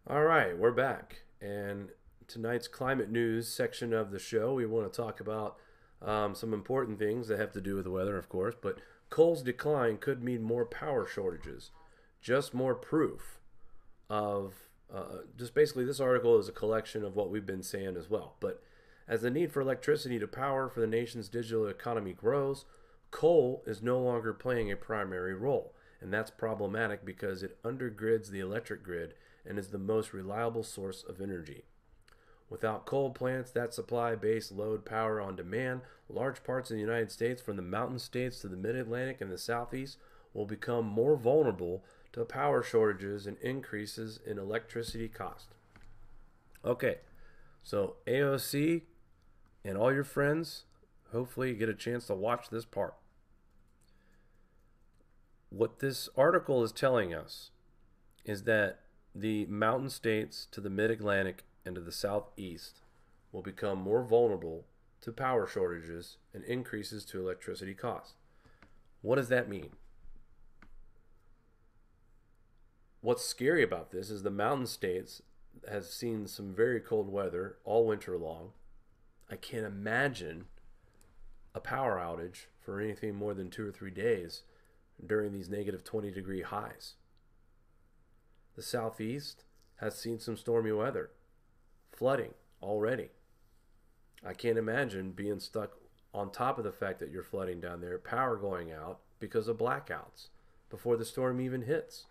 All right, we're back. And tonight's climate news section of the show, we want to talk about some important things that have to do with the weather, of course. But coal's decline could mean more power shortages. Just more proof of just basically this article is a collection of what we've been saying as well. But as the need for electricity to power for the nation's digital economy grows, coal is no longer playing a primary role. And that's problematic because it undergrids the electric grid and is the most reliable source of energy. Without coal plants that supply base load power on demand, large parts of the United States, from the mountain states to the mid-Atlantic and the southeast, will become more vulnerable to power shortages and increases in electricity cost. Okay, so AOC and all your friends, hopefully you get a chance to watch this part. What this article is telling us is that the mountain states to the mid-Atlantic and to the southeast will become more vulnerable to power shortages and increases to electricity costs. What does that mean? What's scary about this is the mountain states has seen some very cold weather all winter long. I can't imagine a power outage for anything more than 2 or 3 days during these negative 20-degree highs. The southeast has seen some stormy weather, flooding already. I can't imagine being stuck on top of the fact that you're flooding down there, power going out because of blackouts before the storm even hits.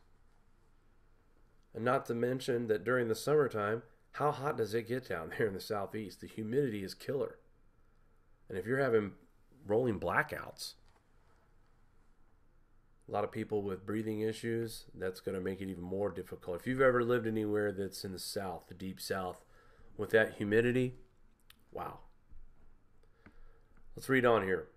And not to mention that during the summertime, how hot does it get down there in the southeast? The humidity is killer. And if you're having rolling blackouts, a lot of people with breathing issues, that's going to make it even more difficult. If you've ever lived anywhere that's in the south, the deep south, with that humidity, wow. Let's read on here.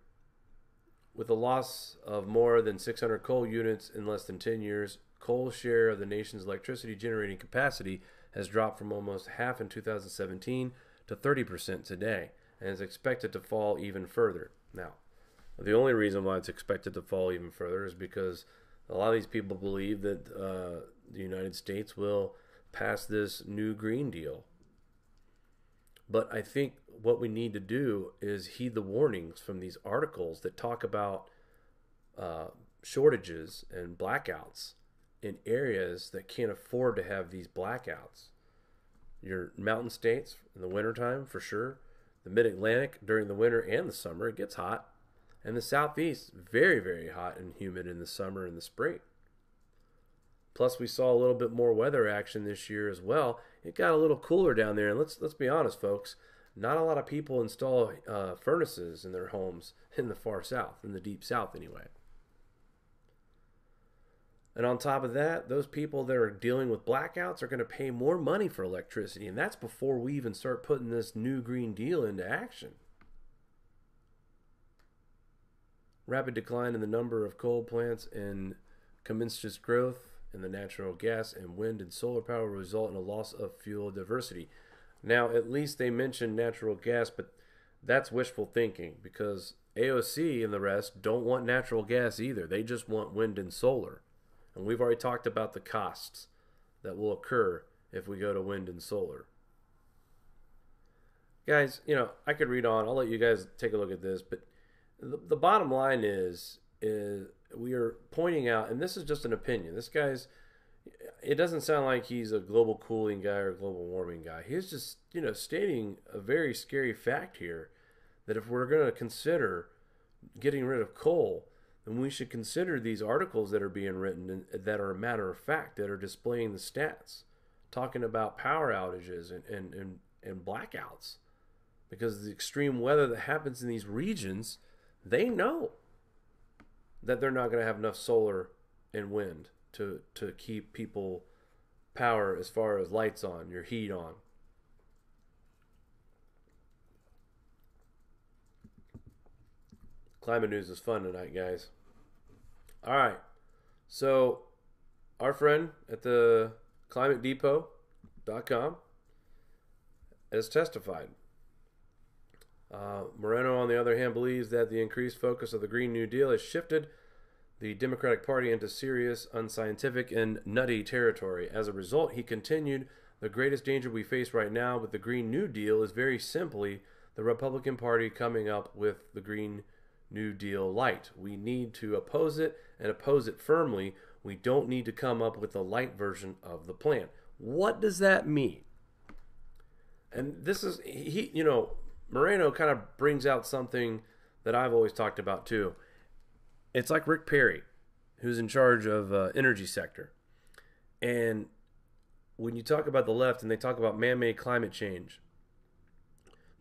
With the loss of more than 600 coal units in less than 10 years, coal's share of the nation's electricity generating capacity has dropped from almost half in 2017 to 30% today, and is expected to fall even further. Now, the only reason why it's expected to fall even further is because a lot of these people believe that the United States will pass this new Green Deal. But I think what we need to do is heed the warnings from these articles that talk about shortages and blackouts in areas that can't afford to have these blackouts. Your mountain states in the wintertime, for sure. The mid-Atlantic during the winter and the summer, it gets hot. And the southeast, very, very hot and humid in the summer and the spring. Plus, we saw a little bit more weather action this year as well. It got a little cooler down there. And let's be honest, folks. Not a lot of people install furnaces in their homes in the far south, in the deep south anyway. And on top of that, those people that are dealing with blackouts are going to pay more money for electricity. And that's before we even start putting this new Green Deal into action. Rapid decline in the number of coal plants and commensurate growth in the natural gas and wind and solar power will result in a loss of fuel diversity. Now, at least they mentioned natural gas, but that's wishful thinking because AOC and the rest don't want natural gas either. They just want wind and solar. And we've already talked about the costs that will occur if we go to wind and solar. Guys, I could read on. I'll let you guys take a look at this, but the bottom line is we are pointing out, and this is just an opinion. This guy's, it doesn't sound like he's a global cooling guy or a global warming guy. He's just, stating a very scary fact here that if we're going to consider getting rid of coal, then we should consider these articles that are being written that are a matter of fact, that are displaying the stats, talking about power outages and blackouts. Because the extreme weather that happens in these regions, they know that they're not going to have enough solar and wind to keep people power as far as lights on, your heat on. Climate news is fun tonight, guys. All right. So our friend at the climatedepot.com has testified. Moreno, on the other hand, believes that the increased focus of the Green New Deal has shifted the Democratic Party into serious, unscientific, and nutty territory. As a result, he continued The greatest danger we face right now with the Green New Deal is very simply the Republican Party coming up with the Green New Deal light. We need to oppose it and oppose it firmly. We don't need to come up with a light version of the plan. What does that mean? And this is, Moreno kind of brings out something that I've always talked about too. It's like Rick Perry, who's in charge of energy sector. And when you talk about the left and they talk about man-made climate change,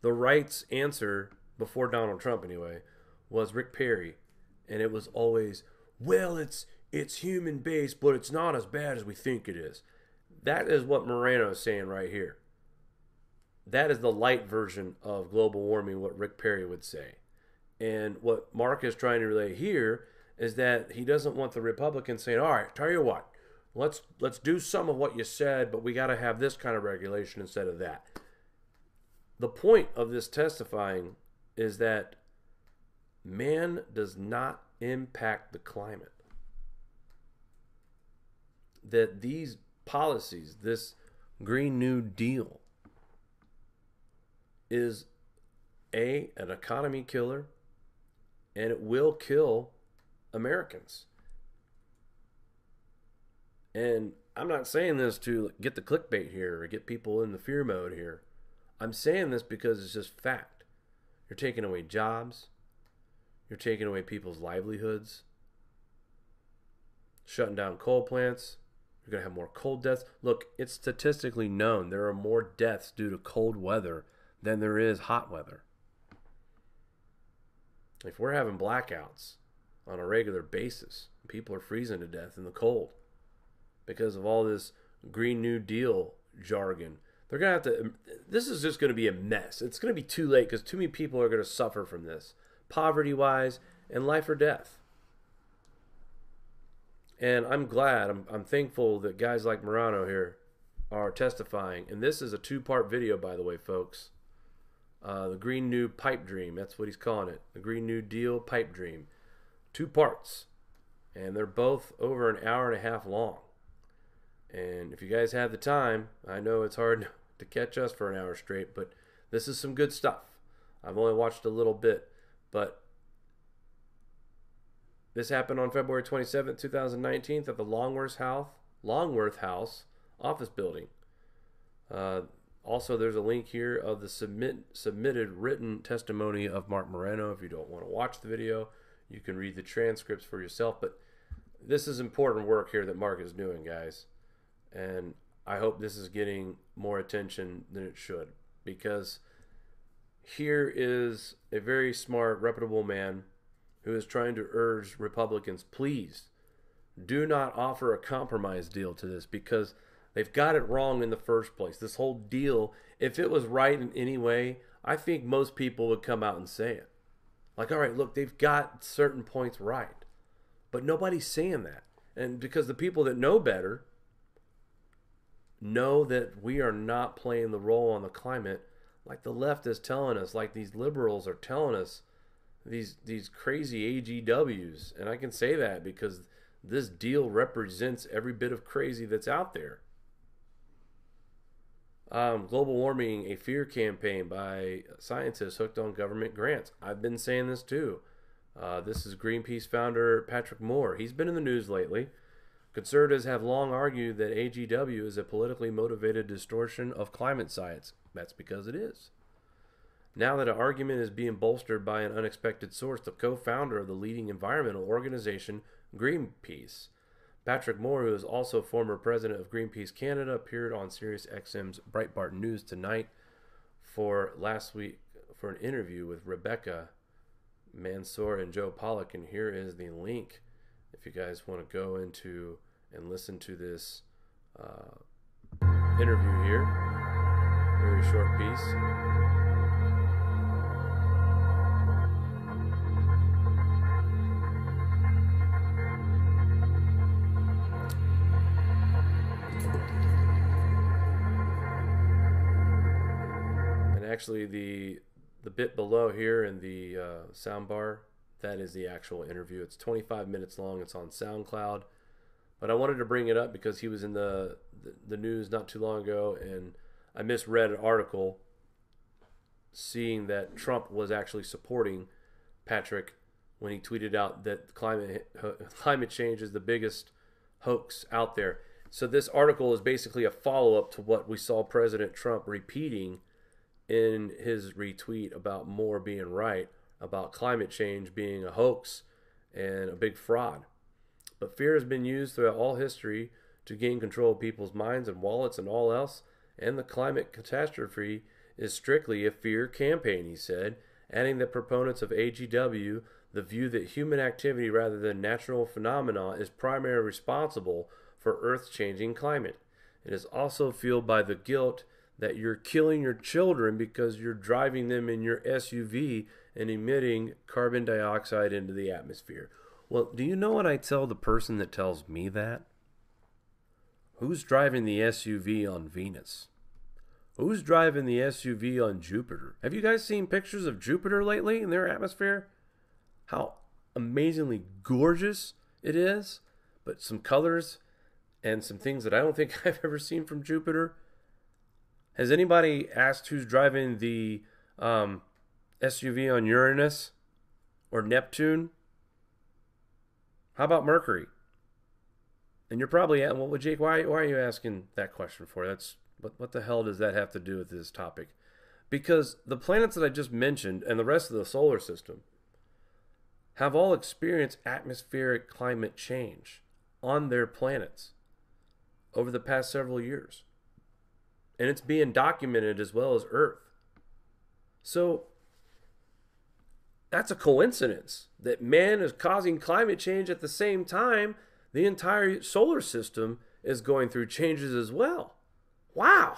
the right's answer, before Donald Trump anyway, was Rick Perry. And it was always, well, it's human-based, but it's not as bad as we think it is. That is what Moreno is saying right here. That is the light version of global warming, what Rick Perry would say. And what Mark is trying to relay here is that he doesn't want the Republicans saying, all right, tell you what, let's do some of what you said, but we got to have this kind of regulation instead of that. The point of this testifying is that man does not impact the climate. That these policies, this Green New Deal, is an economy killer, and it will kill Americans. And I'm not saying this to get the clickbait here or get people in the fear mode here. I'm saying this because it's just fact. You're taking away jobs. You're taking away people's livelihoods. Shutting down coal plants. You're going to have more cold deaths. Look, it's statistically known there are more deaths due to cold weather than there is hot weather. If we're having blackouts on a regular basis, people are freezing to death in the cold because of all this Green New Deal jargon, they're going to have to, this is just going to be a mess. It's going to be too late because too many people are going to suffer from this, poverty-wise and life or death. And I'm glad, I'm thankful that guys like Moreno here are testifying. And this is a two-part video, by the way, folks. The Green New Pipe Dream, that's what he's calling it. The Green New Deal Pipe Dream. 2 parts. And they're both over an hour and a half long. And if you guys have the time, I know it's hard to catch us for an hour straight, but this is some good stuff. I've only watched a little bit, but this happened on February 27th, 2019 at the Longworth House office building. Also, there's a link here of the submitted written testimony of Mark Moreno. If you don't want to watch the video, you can read the transcripts for yourself. But this is important work here that Mark is doing, guys. And I hope this is getting more attention than it should. Because here is a very smart, reputable man who is trying to urge Republicans, please do not offer a compromise deal to this, because they've got it wrong in the first place. This whole deal, if it was right in any way, I think most people would come out and say it. Like, all right, look, they've got certain points right. But nobody's saying that. And because the people that know better know that we are not playing the role on the climate like the left is telling us, like these liberals are telling us, these crazy AGWs. And I can say that because this deal represents every bit of crazy that's out there. Global warming, a fear campaign by scientists hooked on government grants. I've been saying this too. This is Greenpeace founder Patrick Moore. He's been in the news lately. Conservatives have long argued that AGW is a politically motivated distortion of climate science. That's because it is. Now that an argument is being bolstered by an unexpected source, the co-founder of the leading environmental organization, Greenpeace, Patrick Moore, who is also former president of Greenpeace Canada, appeared on SiriusXM's Breitbart News Tonight for an interview with Rebecca Mansour and Joe Pollack. And here is the link if you guys want to go into and listen to this interview here. Very short piece. Actually, the bit below here in the sound bar, that is the actual interview. It's 25 minutes long. It's on SoundCloud. but I wanted to bring it up because he was in the news not too long ago, and I misread an article seeing that Trump was actually supporting Patrick when he tweeted out that climate change is the biggest hoax out there. So this article is basically a follow-up to what we saw President Trump repeating in his retweet about Moore being right, about climate change being a hoax and a big fraud. But fear has been used throughout all history to gain control of people's minds and wallets and all else, and the climate catastrophe is strictly a fear campaign, he said, adding that proponents of AGW, the view that human activity rather than natural phenomena is primarily responsible for Earth's changing climate. It is also fueled by the guilt that you're killing your children because you're driving them in your SUV and emitting carbon dioxide into the atmosphere. Well, do you know what I tell the person that tells me that? Who's driving the SUV on Venus? Who's driving the SUV on Jupiter? Have you guys seen pictures of Jupiter lately in their atmosphere? How amazingly gorgeous it is, but some colors and some things that I don't think I've ever seen from Jupiter. Has anybody asked who's driving the SUV on Uranus or Neptune? How about Mercury? And you're probably, well, Jake, why are you asking that question for? What the hell does that have to do with this topic? Because the planets that I just mentioned and the rest of the solar system have all experienced atmospheric climate change on their planets over the past several years. And it's being documented as well as Earth. So that's a coincidence that man is causing climate change at the same time the entire solar system is going through changes as well. Wow.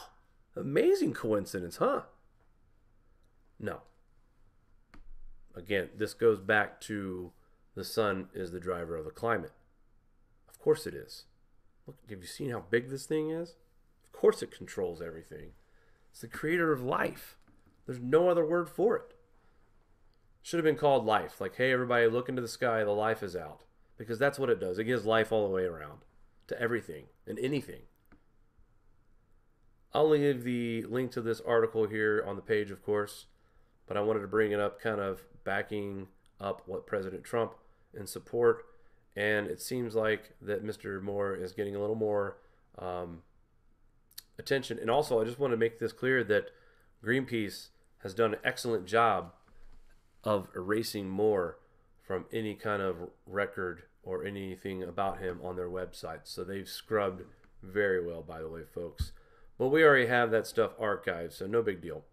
Amazing coincidence, huh? No. Again, this goes back to the sun is the driver of the climate. Of course it is. Look, have you seen how big this thing is? Of course it controls everything. It's the creator of life. There's no other word for it. Should have been called life. Like, hey, everybody, look into the sky. The life is out. Because that's what it does. It gives life all the way around to everything and anything. I'll leave the link to this article here on the page, of course. But I wanted to bring it up kind of backing up what President Trump in support. And it seems like that Mr. Moore is getting a little more attention. And also, I just want to make this clear that Greenpeace has done an excellent job of erasing Moore from any kind of record or anything about him on their website. So they've scrubbed very well, by the way, folks. But we already have that stuff archived, so no big deal.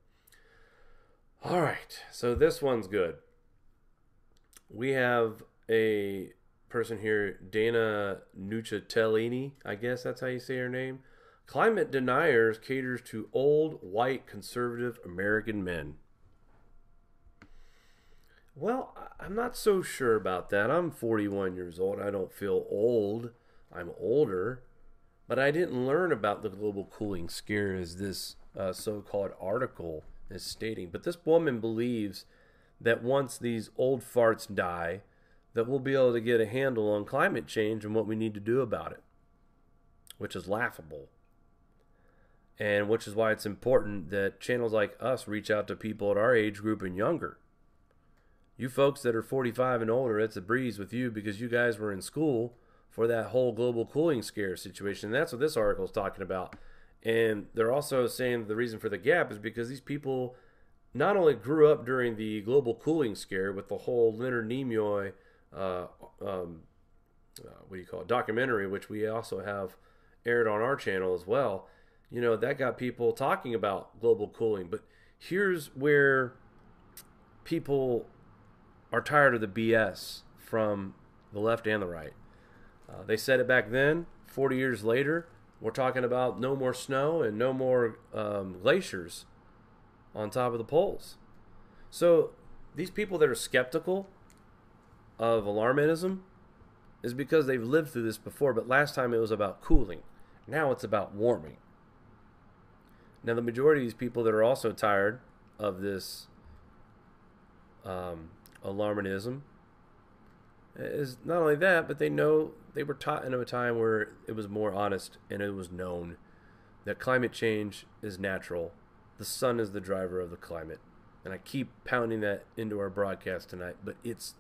All right, so this one's good. We have a person here, Dana Nucciatellini, I guess that's how you say her name. Climate deniers caters to old, white, conservative American men. Well, I'm not so sure about that. I'm 41 years old. I don't feel old. I'm older. But I didn't learn about the global cooling scare as this so-called article is stating. But this woman believes that once these old farts die, that we'll be able to get a handle on climate change and what we need to do about it, which is laughable. And which is why it's important that channels like us reach out to people at our age group and younger. You folks that are 45 and older, it's a breeze with you because you guys were in school for that whole global cooling scare situation. And that's what this article is talking about. And they're also saying the reason for the gap is because these people not only grew up during the global cooling scare with the whole Leonard Nimoy documentary, which we also have aired on our channel as well. You know, that got people talking about global cooling. But here's where people are tired of the BS from the left and the right. They said it back then. 40 years later, we're talking about no more snow and no more glaciers on top of the poles. So these people that are skeptical of alarmism is because they've lived through this before, but last time it was about cooling. Now it's about warming. Now the majority of these people that are also tired of this alarmism is not only that, but they know they were taught in a time where it was more honest and it was known that climate change is natural. The sun is the driver of the climate. And I keep pounding that into our broadcast tonight, but it's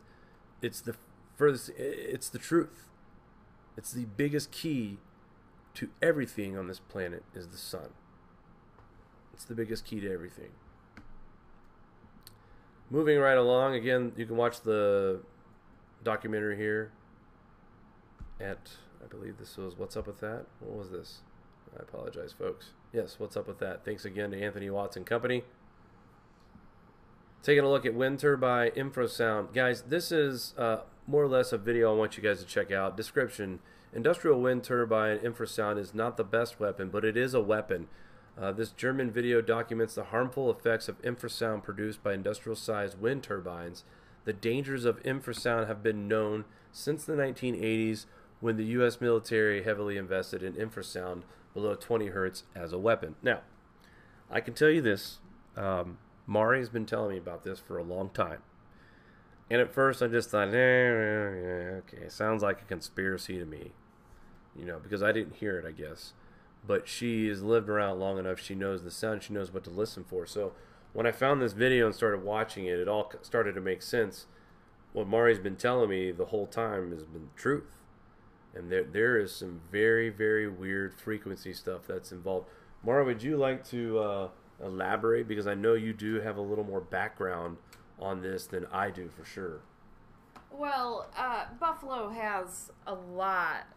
the furthest, it's the truth. It's the biggest key to everything on this planet is the sun. It's the biggest key to everything. Moving right along, again, you can watch the documentary here at, I believe this was What's Up With That? What was this? I apologize, folks. Yes, What's Up With That? Thanks again to Anthony Watts and company. Taking a look at Wind Turbine Infrasound. Guys, this is more or less a video I want you guys to check out. Description: industrial wind turbine infrasound is not the best weapon, but it is a weapon. This German video documents the harmful effects of infrasound produced by industrial-sized wind turbines. The dangers of infrasound have been known since the 1980s, when the U.S. military heavily invested in infrasound below 20 hertz as a weapon. Now, I can tell you this. Mari has been telling me about this for a long time. And at first I just thought, okay, sounds like a conspiracy to me. You know, because I didn't hear it, I guess. But she has lived around long enough. She knows the sound. She knows what to listen for. So when I found this video and started watching it, it all started to make sense. What Mari's been telling me the whole time has been truth. And there is some very, very weird frequency stuff that's involved. Mari, would you like to elaborate? Because I know you do have a little more background on this than I do, for sure. Well, Buffalo has a lot.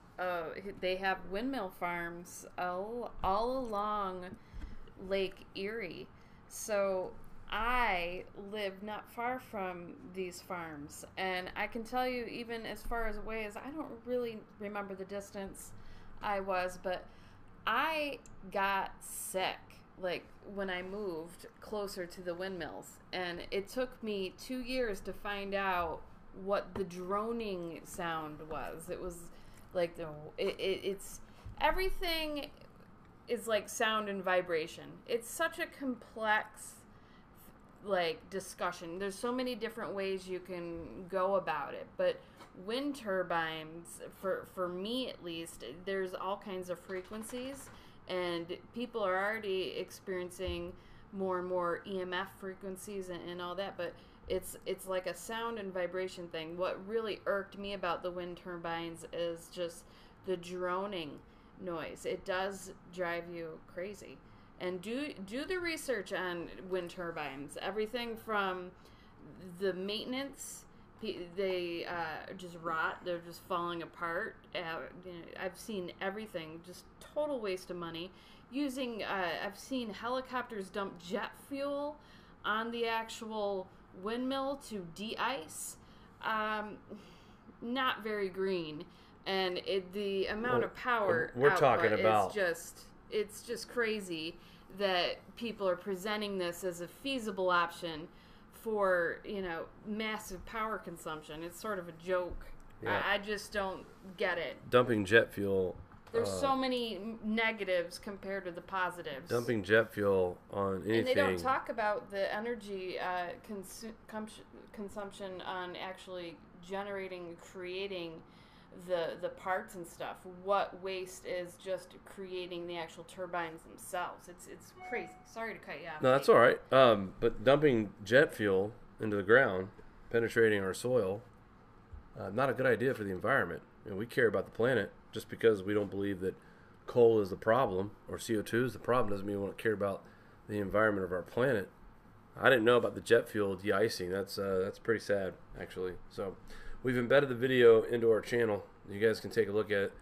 They have windmill farms all along Lake Erie. So I live not far from these farms. And I can tell you, even as far as away as, I don't really remember the distance I was, but I got sick, like, when I moved closer to the windmills. And it took me 2 years to find out what the droning sound was. It was like it's everything is like sound and vibration. It's such a complex like discussion. There's so many different ways you can go about it, but wind turbines, for me at least, there's all kinds of frequencies, and people are already experiencing more and more EMF frequencies and all that, but it's like a sound and vibration thing. What really irked me about the wind turbines is just the droning noise. It does drive you crazy. And do the research on wind turbines. Everything from the maintenance, they just rot. They're just falling apart. I've seen everything. Just total waste of money. I've seen helicopters dump jet fuel on the actual windmill to de-ice. Not very green. And the amount of power we're talking about it's just crazy that people are presenting this as a feasible option for, massive power consumption. It's sort of a joke. Yeah. I just don't get it. Dumping jet fuel. There's so many negatives compared to the positives. Dumping jet fuel on anything. And they don't talk about the energy consumption on actually generating, creating the parts and stuff. What waste is just creating the actual turbines themselves. It's crazy. Sorry to cut you off. No, that's all right. But dumping jet fuel into the ground, penetrating our soil, not a good idea for the environment. We care about the planet. Just because we don't believe that coal is the problem or CO2 is the problem doesn't mean we don't care about the environment of our planet. I didn't know about the jet fuel de-icing. That's pretty sad, actually. So we've embedded the video into our channel. You guys can take a look at it.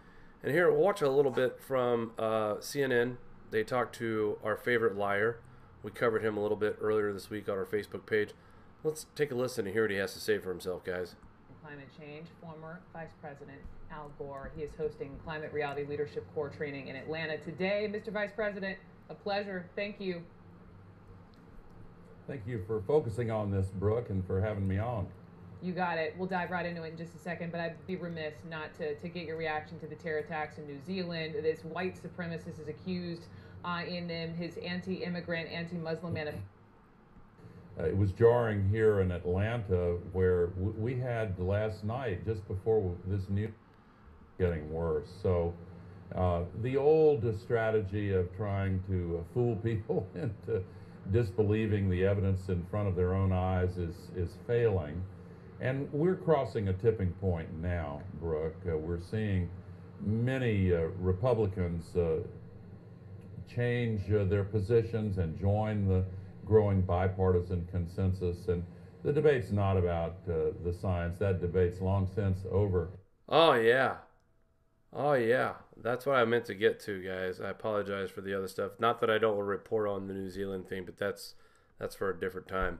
And here, we'll watch a little bit from CNN. They talked to our favorite liar. We covered him a little bit earlier this week on our Facebook page. Let's take a listen and hear what he has to say for himself, guys. Climate change, former Vice President Al Gore. He is hosting Climate Reality Leadership Corps training in Atlanta today. Mr. Vice President, a pleasure. Thank you. Thank you for focusing on this, Brooke, and for having me on. You got it. We'll dive right into it in just a second, but I'd be remiss not to get your reaction to the terror attacks in New Zealand. This white supremacist is accused in his anti-immigrant, anti-Muslim manifesto. It was jarring here in Atlanta, where we had last night, just before this news, getting worse. So the old strategy of trying to fool people into disbelieving the evidence in front of their own eyes is failing. And we're crossing a tipping point now, Brooke. We're seeing many Republicans change their positions and join the growing bipartisan consensus. And the debate's not about the science. That debate's long since over. Oh, yeah. Oh, yeah. That's what I meant to get to, guys. I apologize for the other stuff. Not that I don't want to report on the New Zealand thing, but that's for a different time.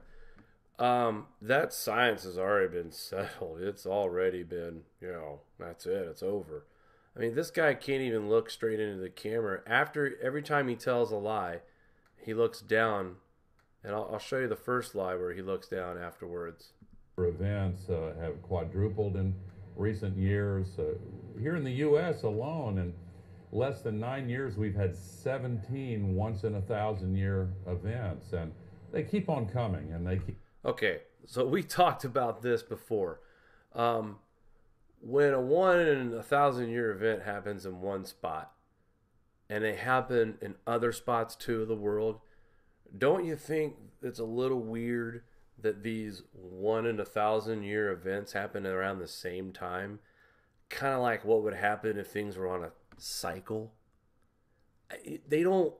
That science has already been settled. It's already been, that's it. It's over. I mean, this guy can't even look straight into the camera. After every time he tells a lie, he looks down. And I'll show you the first lie where he looks down afterwards. Events have quadrupled in recent years. Here in the U.S. alone, in less than 9 years, we've had 17 once-in-a-thousand-year events. And they keep on coming, and they keep... Okay, so we talked about this before. When a 1-in-a-thousand-year event happens in one spot, and they happen in other spots too of the world, don't you think it's a little weird that these 1-in-a-thousand-year events happen around the same time? Kind of like what would happen if things were on a cycle. They don't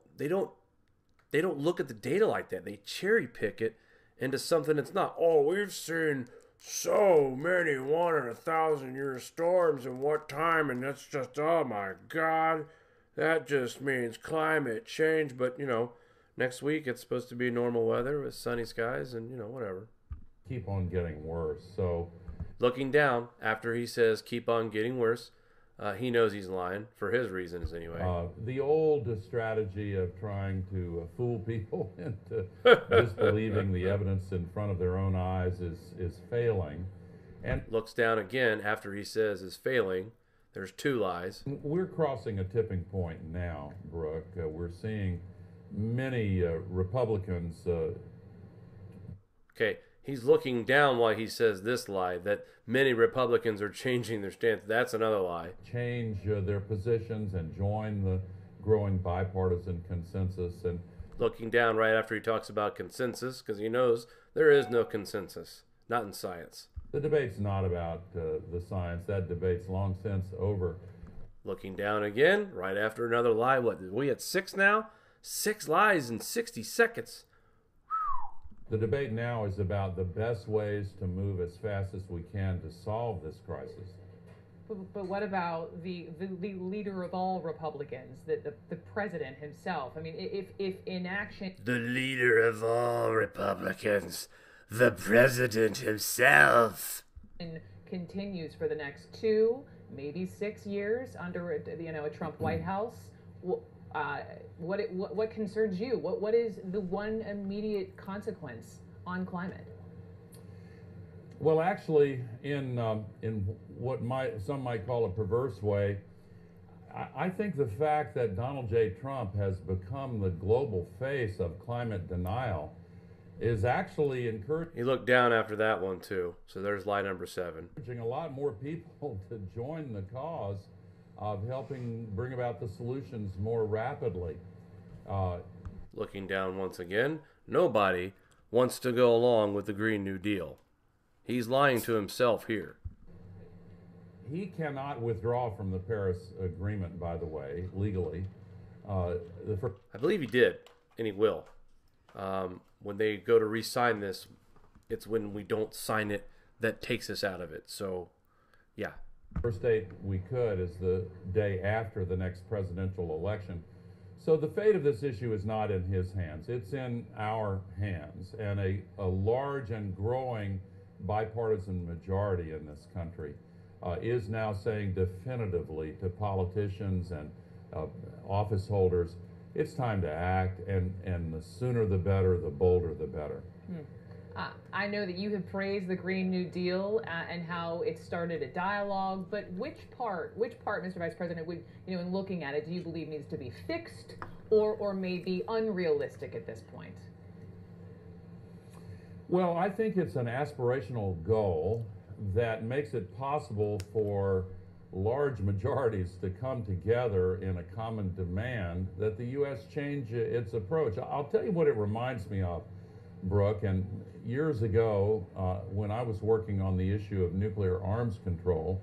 look at the data like that. They cherry pick it into something that's not. Oh, we've seen so many 1-in-a-thousand-year storms in what time, and that's just, oh my God, that just means climate change. But next week it's supposed to be normal weather with sunny skies and whatever. Keep on getting worse. So looking down after he says keep on getting worse, he knows he's lying for his reasons anyway. The old strategy of trying to fool people into disbelieving the evidence in front of their own eyes is failing. And looks down again after he says is failing. There's two lies. We're crossing a tipping point now, Brooke. We're seeing many Republicans. Okay, he's looking down while he says this lie, that many Republicans are changing their stance. That's another lie. Change their positions and join the growing bipartisan consensus. And looking down right after he talks about consensus, because he knows there is no consensus, not in science. The debate's not about the science. That debate's long since over. Looking down again right after another lie. What, are we at 6 now? 6 lies in 60 seconds. The debate now is about the best ways to move as fast as we can to solve this crisis. But what about the leader of all Republicans, the president himself? I mean, if inaction... The leader of all Republicans, the president himself, continues for the next 2, maybe 6 years under a Trump White House. What concerns you? What is the one immediate consequence on climate? Well, actually, in what some might call a perverse way, I think the fact that Donald J. Trump has become the global face of climate denial is actually encouraging. He looked down after that one too. So there's lie number 7. Encouraging a lot more people to join the cause of helping bring about the solutions more rapidly. Looking down once again, nobody wants to go along with the Green New Deal. He's lying to himself here. He cannot withdraw from the Paris Agreement, by the way, legally. I believe he did, and he will. When they go to re-sign this, it's when we don't sign it that takes us out of it. So, yeah. First date we could is the day after the next presidential election. So the fate of this issue is not in his hands. It's in our hands. And a large and growing bipartisan majority in this country is now saying definitively to politicians and office holders, it's time to act, and the sooner the better, the bolder the better. I know that you have praised the Green New Deal and how it started a dialogue, but which part, Mr. Vice President, would, in looking at it, do you believe needs to be fixed or maybe unrealistic at this point? Well, I think it's an aspirational goal that makes it possible for large majorities to come together in a common demand that the U.S. change its approach. I'll tell you what it reminds me of, Brooke, and years ago, when I was working on the issue of nuclear arms control,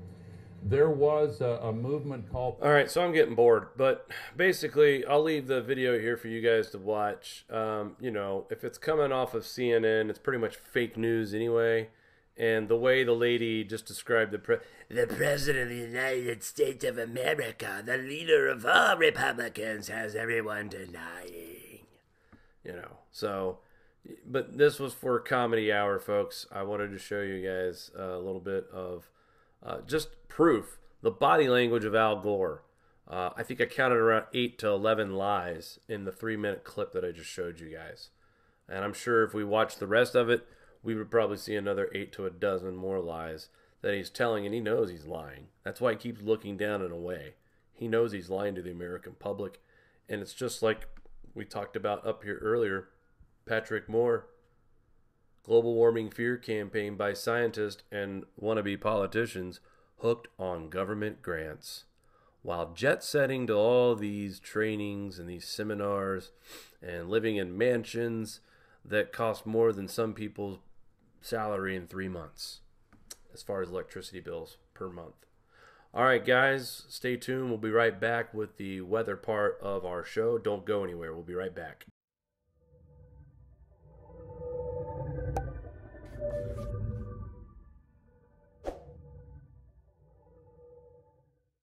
there was a movement called... All right, so I'm getting bored, but basically, I'll leave the video here for you guys to watch. You know, if it's coming off of CNN, it's pretty much fake news anyway. And the way the lady just described the President of the United States of America, the leader of all Republicans, has everyone denying. You know, so, but this was for Comedy Hour, folks. I wanted to show you guys a little bit of just proof. The body language of Al Gore. I think I counted around 8 to 11 lies in the 3-minute clip that I just showed you guys. And I'm sure if we watch the rest of it, we would probably see another 8 to a dozen more lies that he's telling, and he knows he's lying. That's why he keeps looking down and away. He knows he's lying to the American public, and it's just like we talked about up here earlier, Patrick Moore, global warming fear campaign by scientists and wannabe politicians hooked on government grants, while jet setting to all these trainings and these seminars and living in mansions that cost more than some people's salary in 3 months as far as electricity bills per month. All right, guys, stay tuned. We'll be right back with the weather part of our show. Don't go anywhere. We'll be right back.